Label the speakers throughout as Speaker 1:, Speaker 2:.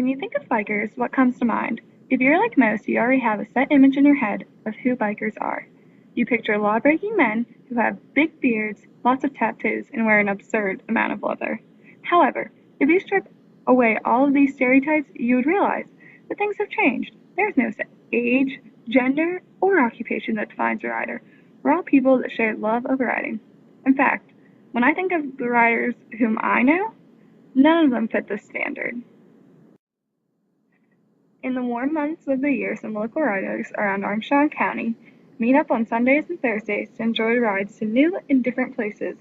Speaker 1: When you think of bikers, what comes to mind? If you're like most, you already have a set image in your head of who bikers are. You picture law-breaking men who have big beards, lots of tattoos, and wear an absurd amount of leather. However, if you strip away all of these stereotypes, you would realize that things have changed. There's no age, gender, or occupation that defines a rider. We're all people that share love of riding. In fact, when I think of the riders whom I know, none of them fit this standard. In the warm months of the year, some local riders around Armstrong County meet up on Sundays and Thursdays to enjoy rides to new and different places.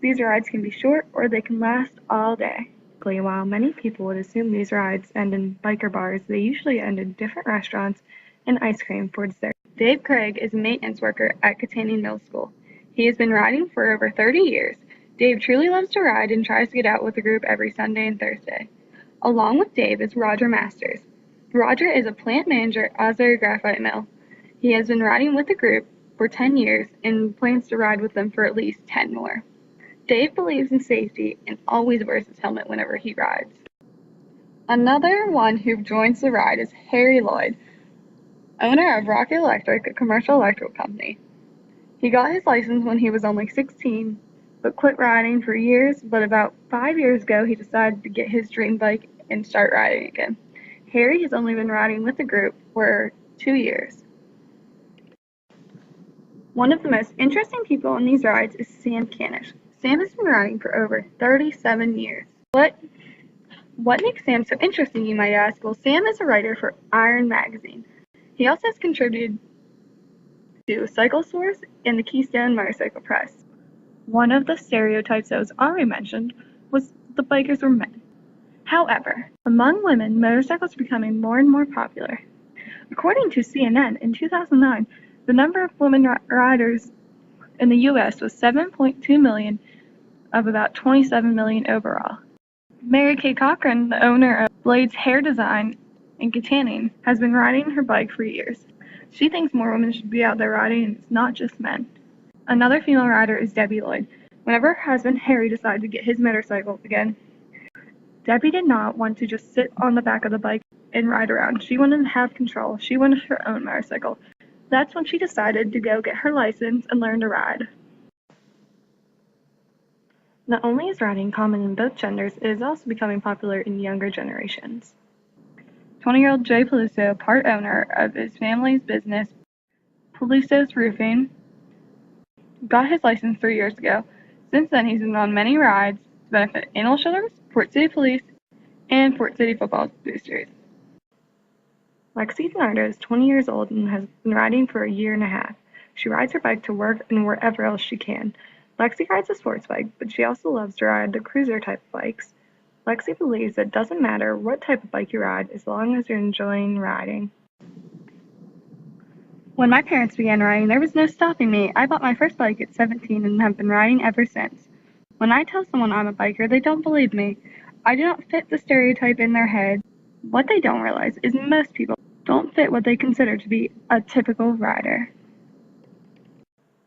Speaker 1: These rides can be short or they can last all day. While many people would assume these rides end in biker bars, they usually end in different restaurants and ice cream for dessert. Dave Craig is a maintenance worker at Catania Middle School. He has been riding for over 30 years. Dave truly loves to ride and tries to get out with the group every Sunday and Thursday. Along with Dave is Roger Masters. Roger is a plant manager at Osbury Graphite Mill. He has been riding with the group for 10 years and plans to ride with them for at least 10 more. Dave believes in safety and always wears his helmet whenever he rides. Another one who joins the ride is Jerilyn Lloyd, owner of Rocket Electric, a commercial electrical company. He got his license when he was only 16, but quit riding for years, but about 5 years ago he decided to get his dream bike and start riding again. Harry has only been riding with the group for 2 years. One of the most interesting people on these rides is Sam Canish. Sam has been riding for over 37 years. What makes Sam so interesting, you might ask? Well, Sam is a writer for Iron Magazine. He also has contributed to Cycle Source and the Keystone Motorcycle Press. One of the stereotypes that was already mentioned was the bikers were men. However, among women, motorcycles are becoming more and more popular. According to CNN, in 2009, the number of women riders in the U.S. was 7.2 million of about 27 million overall. Mary Kay Cochran, the owner of Blade's Hair Design in Catania, has been riding her bike for years. She thinks more women should be out there riding, and it's not just men. Another female rider is Debbie Lloyd. Whenever her husband Harry decided to get his motorcycle again, Debbie did not want to just sit on the back of the bike and ride around. She wanted to have control. She wanted her own motorcycle. That's when she decided to go get her license and learn to ride. Not only is riding common in both genders, it is also becoming popular in younger generations. 20-year-old Jay Peluso, part owner of his family's business, Peluso's Roofing, got his license 3 years ago. Since then, he's been on many rides to benefit animal shelters, Port City Police, and Port City football boosters. Lexi Leonardo is 20 years old and has been riding for a year and a half. She rides her bike to work and wherever else she can. Lexi rides a sports bike, but she also loves to ride the cruiser type bikes. Lexi believes that it doesn't matter what type of bike you ride as long as you're enjoying riding. When my parents began riding, there was no stopping me. I bought my first bike at 17 and have been riding ever since. When I tell someone I'm a biker, they don't believe me. I do not fit the stereotype in their head. What they don't realize is most people don't fit what they consider to be a typical rider.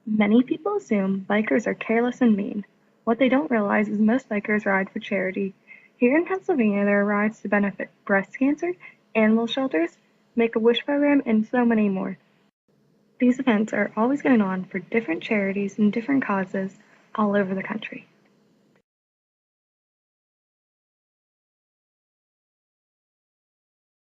Speaker 1: Many people assume bikers are careless and mean. What they don't realize is most bikers ride for charity. Here in Pennsylvania, there are rides to benefit breast cancer, animal shelters, Make-A-Wish program, and so many more. These events are always going on for different charities and different causes all over the country.